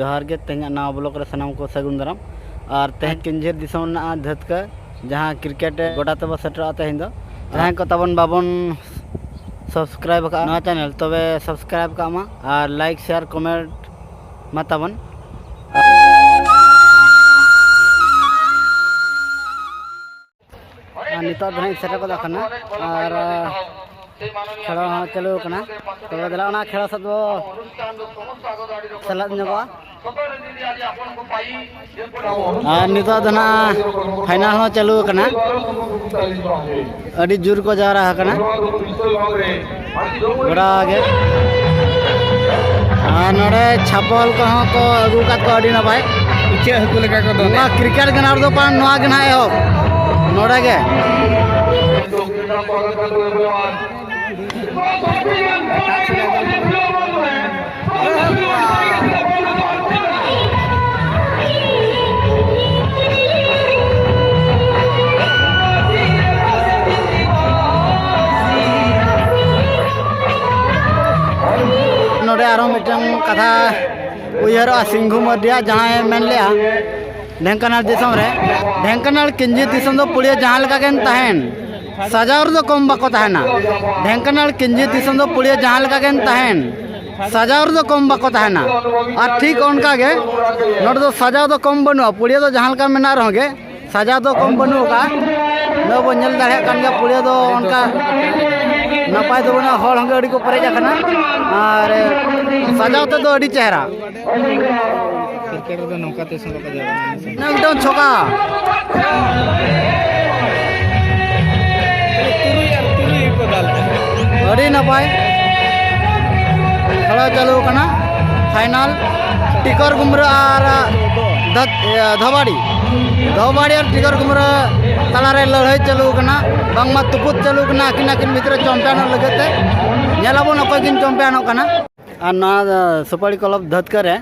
जोहार के तेज नवा ब्लॉक रे सनाम को सगुन दाराम और तेज किंजर दिसम धतका जहाँ क्रिकेट गोटा तब सेटर तेज दो जहाँ को तबन बाबन सब्सक्राइब का नवा चैनल तबे सब्सक्राइब का मा और लाइक शेयर कमेंट मा तबन नित सेटर को देखना और खेल चालू करना तब दिला खेल सब सलाद नगवा और नित फाइनल चालू करना अड़ी जोर को जारा करना गोड़ा गे नोड़े छापल को अगू को अड़ी नपाय क्रिकेट गनार दो पान नवा गना एहब नोड़े गे नोड़े आरो मिटन कथा उयहरा सिंघु मडिया जहाँ मेन लिया ढेंकानाल दिसम रे ढेंकानाल किंजी दिसम दो पुड़िया जहाँ लगा गेन तहन सजावर दो कम बाको तहना ढेंकानाल किंजी दिसम दो पुड़िया जहाँ लगा गेन तहन सजावर दो कम बाको तहना और ठीक उनका गे नोट दो सजाव दो कम बनुआ पुड़िया दो जहाँ लगा मेना रहोगे सजाव दो कम बनुआ न बो नेल दाड़े कान गे पुड़िया दो उनका नपाय दो बना हॉल होंगे अड़ी को परेज आखना और सजाव ते दो अड़ी चेहरा क्रिकेट दो नौका ते संग का जाबा एकदम छोका अड़ी नपाय खेला चालू करना फाइनल टिकर गुमरा और धबाड़ी और टिकर गुमरा तलारे लड़ाई चालू करना बांगमा तुपुत चालू करना आकिन भीतर चैंपियन लगते नेलाबन अकय किन चैंपियन करना और ना सुपारी क्लब धतकर है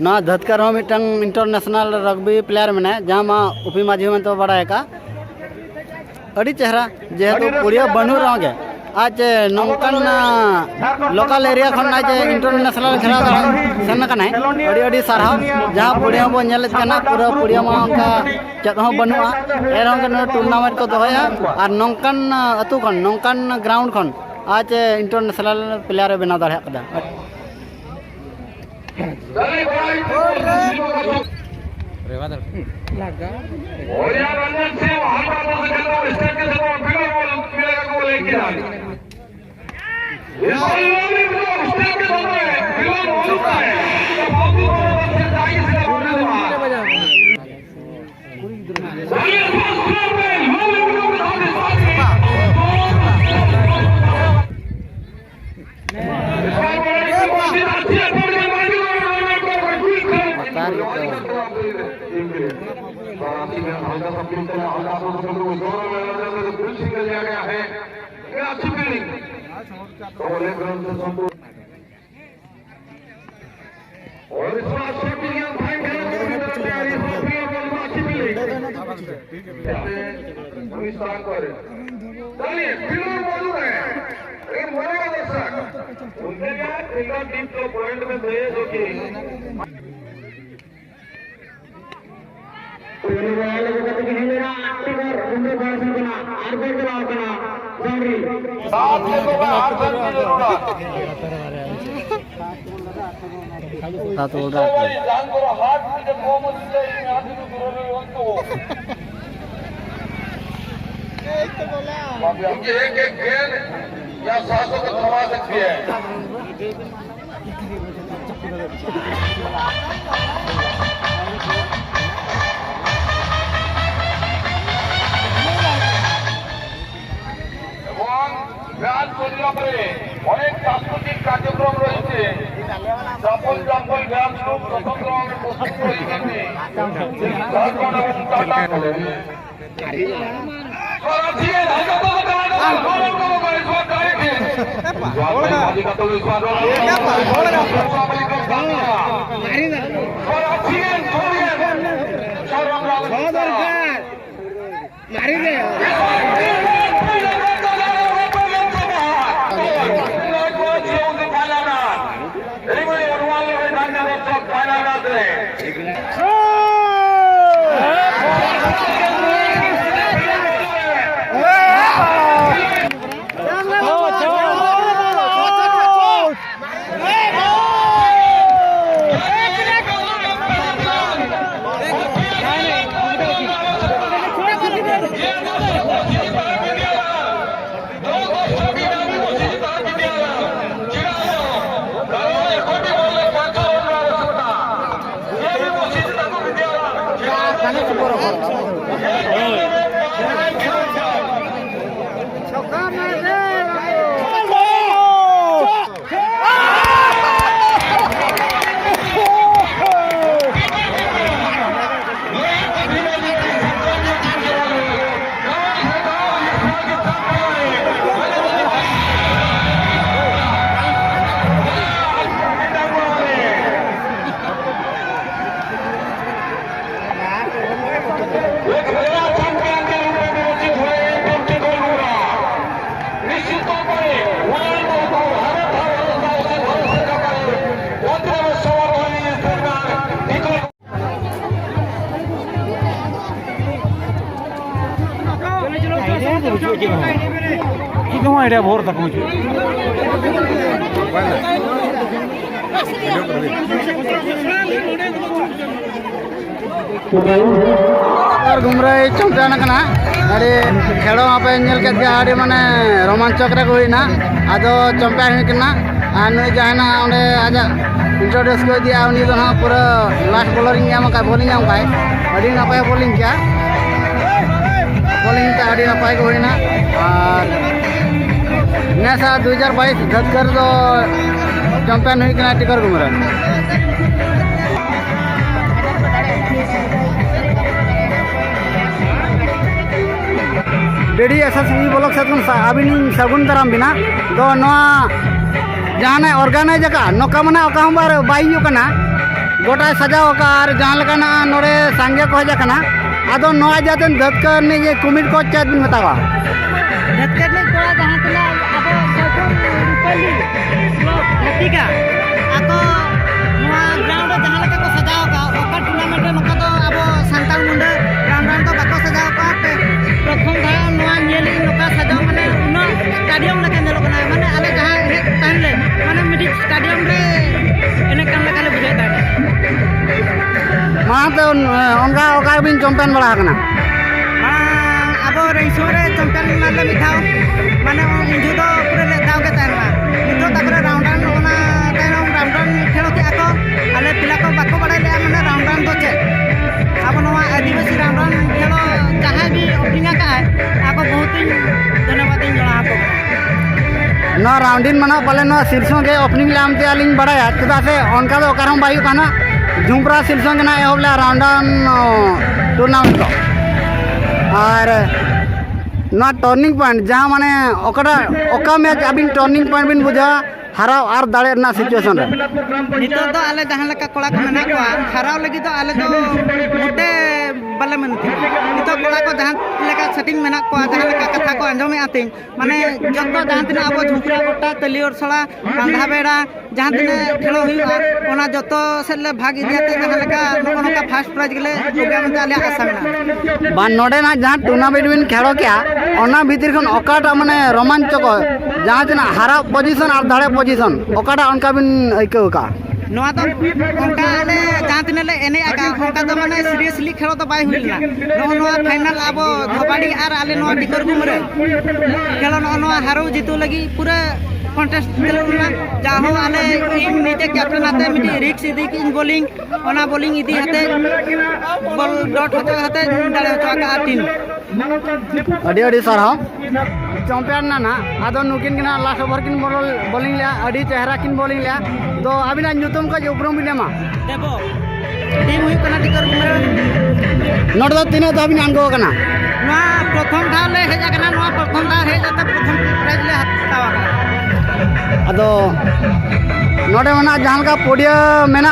ना धतकर हो मिटन इंटरनेशनल रग्बी प्लेयर में जहाँ मा उपी माझी में तो बड़ा का अड़ी चेहरा जेहेतु पुड़िया बनू रहोगे आज नौकान लोकल एरिया खन आज इंटरनेशनल खेला सेन कना अड़ी अड़ी सारहाव जहाँ पुड़िया बो नेल कना पूरा पुड़िया मा उनका चेत हो बनुआ एरंग टूर्नामेंट को दोया और नौकान अतु खन नौकान ग्राउंड खन आज इंटरनेशनल प्लेयर बना दाड़ा कदा रेवादर लगा और यार रंजन से वहां पर से खेलो स्टेट के साथ बिना बॉल मिलेगा को लेके आ ये बॉल स्टेट के साथ बिना बॉल का है बाबू से दाई से पूरी पॉइंट में थे जो कि एक एक गेंद या सांसों को थमा सकती है অনেক সাংস্কৃতিক কার্যক্রম রয়েছে সফল ব্যায়াম প্রথম রাউন্ডে প্রস্তুত হয়েছে भोर तक और घुमरा चैंपियन कना अरे खेलो आप अड़ी माने रोमांचक रे होइना आदो चैंपियन होइकना आ नुई जाहना ओंडे आजा इंट्रोड्यूस को दिया उनी तो ना पूरा लास्ट बॉलरिंग एम का बॉलिंग एम का अड़ी नपाय बॉलिंग क्या बॉलिंग का अड़ी नपाय को होइना और नेसा 2022 धतकर दो चैंपियन होइकना टिकर घुमरा डेडी एसएसबी ब्लॉक से अबिन सगुन दाराम बिना तो जहाँ ऑर्गेनाइज का नौका मना बार बाई गोटा सजाव और जहाँ नोड़े सांगे को हजना आदो जाते धतकर ने ये कुमिर को चेत बिन बतावा धतकर ने कोड़ा जहाँ तला अब रुपली ब्लॉक हतिका आको ग्राउंड जहाँ लगा को सजाव का ओका टूर्नामेंट नौका तो अब सांताल मुंडा ग्राउंड तो बाको सजाव का प्रथम धारा नोआ नेली नौका सजाव माने उना स्टेडियम लगा नेलो कना माने आले जहाँ तानले माने मिडी स्टेडियम रे एने काम लगा ले बुझे ताने मां तो ओंगा ओका बिन चैंपियन बड़ा कना अब रेसोरे चैंपियन माने मिठाओ माने इंजु तो पूरे ले दाव के तानवा नितो तापर राउंडन ओना ताइनो राउंडन खेलो के आको आले पिला को बाको बड़ा ले माने राउंडन तो चे अब नोआ आदिवासी राउंडन खेलो जहाँ भी ओपनिंग का है आपको बहुत ही धन्यवाद जड़ा आपको न राउंडिन मना पले न शीर्षों के ओपनिंग लामते आलिंग बड़ा चुदा से उनका तो ओकारम बायु काना झुमरा शीर्षों के ना एहबला राउंडन टूर्नामेंट को और ना टर्निंग पॉइंट जहाँ माने ओका मैच अबिन टर्निंग पॉइंट बिन बुझा हराव और दाड़े ना सिचुएशन रे नितो तो आले जहाँ लका कोड़ा को मेना को हराव लगी तो आले तो मोटे बल्ले मनती नितो कोड़ा को जहाँ लका सेटिंग मेना को जहाँ लका कथा को अंजमे आते माने जतो जहाँ तिना अब झुमरा गोटा तलियोर सड़ा बांधा बेड़ा जहाँ तिना खेलो हुआ ओना जतो सेले भाग इदियाते जहाँ लका नोका फर्स्ट प्राइज गेले ओगा में आले आशा मेना बा नोडे ना जहाँ टूर्नामेंट बिन खेलो क्या ओना भीतर खन ओकाटा माने रोमांचक जहाँ तिना हरा पोजीशन और दाड़े पोजीशन ओकाटा उनका बिन आइको का नोआ तो उनका आले जहाँ तिना ले एने आका उनका तो माने सीरियसली खेलो तो बाय हुइलना नोआ फाइनल अब धबाड़ी और आले नोआ टिकर गुमरे खेलो नोआ हारो जीतू लगी पूरा कॉन्टेस्ट चलना जाहो आले इन नीचे कैप्टन आते मिटी रिक्स इदी की बॉलिंग ओना बॉलिंग इदी हते बॉल डॉट होते हते डाले होता का टीम अड़ी अड़ी सरहा चैंपियन ना आदो नुकिन किना लास्ट ओवर किन बॉलिंग लिया अड़ी चेहरा किन बॉलिंग लिया तो अबिना न्यूतम का उपरम बिलेमा देबो टीम हुई कना टिकर गुमरे नोट दो तीन तो अबिन आंगो कना ना प्रथम धाव ले हेजा कना ना प्रथम धाव हे जाते प्रथम प्राइज ले हतावा आदो नोडे मना जहाँ का पोडिया मेना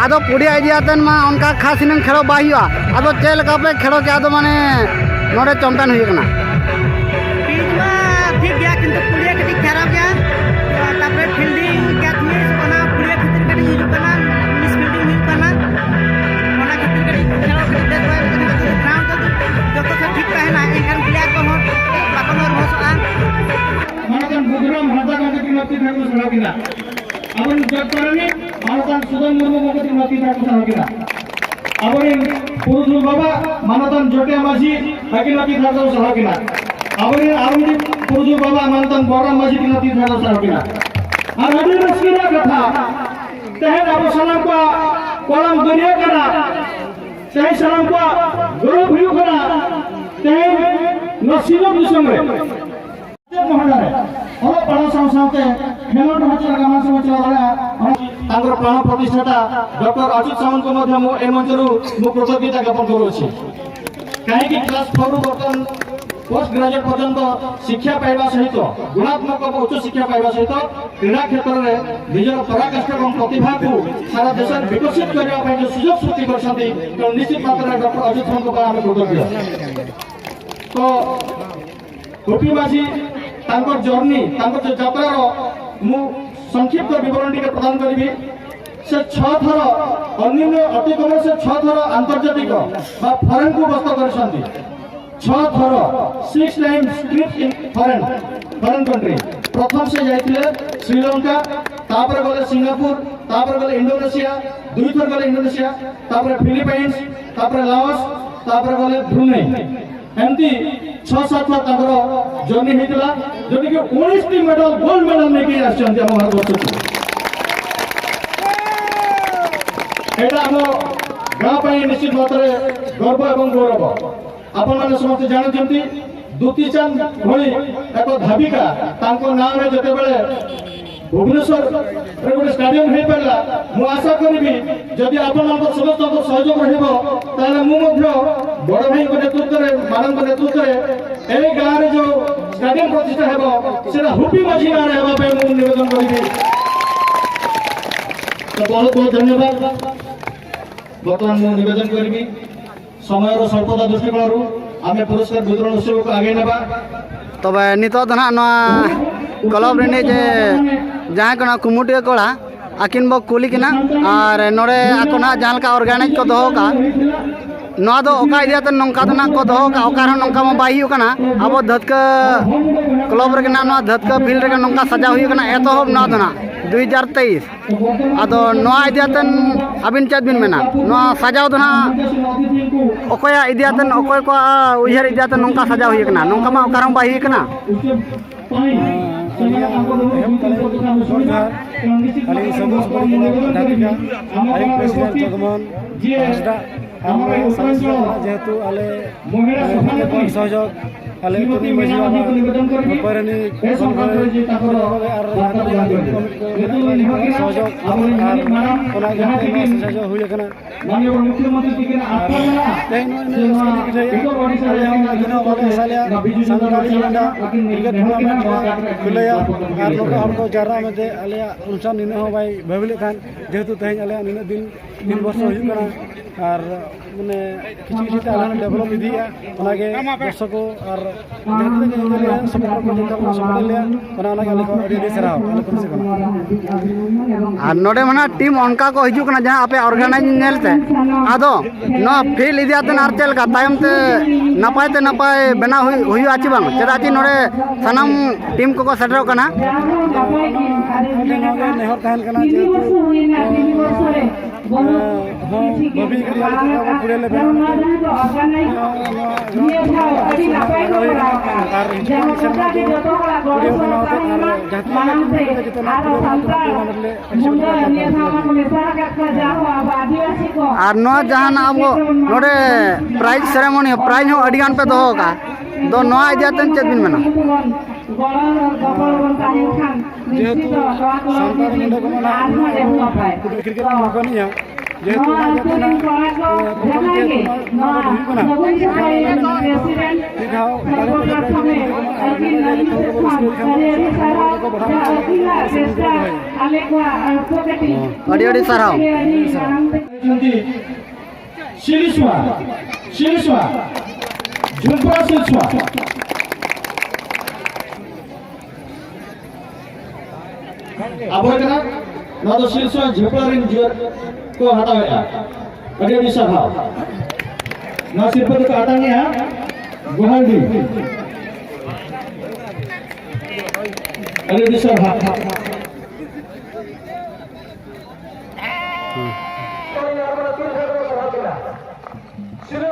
आदो पोडिया इदियातन मा उनका खास इन खेलो बाहिया आदो चेल का पे खेलो के आदो माने नोडे चैंपियन हुई कना पिच मा ठीक गया किंतु पुलिया कटी खराब गया तापरे फील्डिंग कैच मिस बना पुलिया खतिर कटी हिजु कना मिस फील्डिंग हुई कना किना अपन जग परनी मानतान सुदन मुर्मू गंगती नती था को किना अपन पुरुधुल बाबा मानतान जोटे माझी हकी नती था को किना अपन आरुंदी पुरुधुल बाबा मानतान बोराम माझी की नती था को किना और अभी रस्किना कथा तहन अब सलाम को कोलम दुनिया करा सही सलाम को गुरु भीउ करा तहन नसीब दुसमरे महाडारे और पढ़ा साथे खेलोट हचर गामा सब चला तांगर प्राण प्रतिष्ठाता डॉक्टर अच्युत सामंत को मध्य मो ए मंचरु मो कृतज्ञता ज्ञापन करूछि काहे कि क्लास 4 रु बर्तन पोस्ट ग्रेजुएट पर्यंत शिक्षा पाइबा सहित गुणात्मक उच्च शिक्षा पाइबा सहित क्रीड़ा क्षेत्र में निजर पराकाष्ठा और प्रतिभा को सारा देश में विकसित करने ପାଇଁ जो सुजोग सृष्टि करछथि तो निश्चित मात्रा में डॉक्टर अच्युत सामंत को आम कृतज्ञ तो गोपीबासी तांकर जर्नी तांकर जो यात्रार मु संक्षिप्त विवरण टिके प्रदान करी से 6 थर अन्य अति कम से 6 थर आंतर्जातिक बा फॉरेन को गस्त करछथि 6 थर 6 times trip in foreign country प्रथम से जाइतिले श्रीलंका तापर गले सिंगापुर तापर गले इंडोनेशिया दुई थर गले इंडोनेशिया तापर फिलीपाइंस तापर लाओस तापर गले ब्रुनेई एमती 6-7 बार तापर जर्नी हेतिला जोटी के 19 टी मेडल गोल्ड मेडल लेके आछन हम भारत वर्ष एटा हम गाँ पर निश्चित मात्रा गर्व एवं गौरव आपण माने समस्त जानते दुती चंद भली एक धाविका तांको नाम रे जते बेले भुवनेश्वर रे गोटे स्टेडियम हे परला मु आशा करिबी जदि आपण मानक समस्त सहयोग रहइबो ताले मु मध्य बड़ भाई को नेतृत्व रे मानन को नेतृत्व रे ए गाँ रे जो स्टेडियम प्रतिष्ठा हेबो सेरा हुपी माझी गाँ रे हेबा पे मु निवेदन करिबी तो बहुत बहुत धन्यवाद बर्तमान मु निवेदन करिबी समय रो स्वल्पता दृष्टिकोण आमे पुरस्कार वितरण उत्सव को आगे नेबा तब नित क्लब रे जे जहाँ कना कुमुटिया कड़ा आकिन बो कुली किना और नोड़े आको ना जहाँ का ऑर्गेनाइज को दोहो का नोआ दो ओका इदियाते नंका दना को दोहो का ओका रहो नंका में बाही हुकना अब धतका क्लब रे किना नोआ धतका फील्ड रे नंका सजा हुई कना एतो होब नोआ दना 2023 आदो नोआ इदियातन अबिन चद बिन मेना नोआ सजाव दना ओकोया इदियातन ओकोय को उहर इदियातन नंका सजा हुई कना नंका मा ओका रहो बाही कना जेहेतु आले सहयोग आले तुनी मजी परनी सहयोग सहयोग हुई कना माननीय मुख्यमंत्री टिकन आपला खुलया और नोका हम को जरा में दे आले अनुसार निने हो भाई भविले खान जेहेतु तेज आले निने दिन वर्ष हुई कना और माने किछि आले डेवलप इदिया ओनागे दर्शक और जेहेतु सपोर्ट को जनता को सपोर्ट ले ओना आले को अडी सराव आले को से कना और नोडे मना टीम उनका को हिजु कना जहां आपे ऑर्गेनाइज नेलते आदो नो फील इदियातन आर चल का तायम ते नपाय बना हुई आछि बांग चदा ची नोडे सनम टीम को सेटरो कना नेहर कहल कना जेहेतु बबी क्रिया पुरे ले और नो जहां अब नोडे प्राइज सेरेमनी प्राइज हो अडिगान पे दोहो का दो नो इदियातन चद बिन मेना जेहेतु सरकार मुंडे को मना क्रिकेट मकनिया जेहेतु अड़ी सराव शिलिसुआ झुंपरा शिलिसुआ अब कना ना तो शिलिसुआ झुंपरा रिन जोर को हटाया अड़ी सराव ना सिर्फ तो हटाने है गुहाड़ी अड़ी सराव Sini,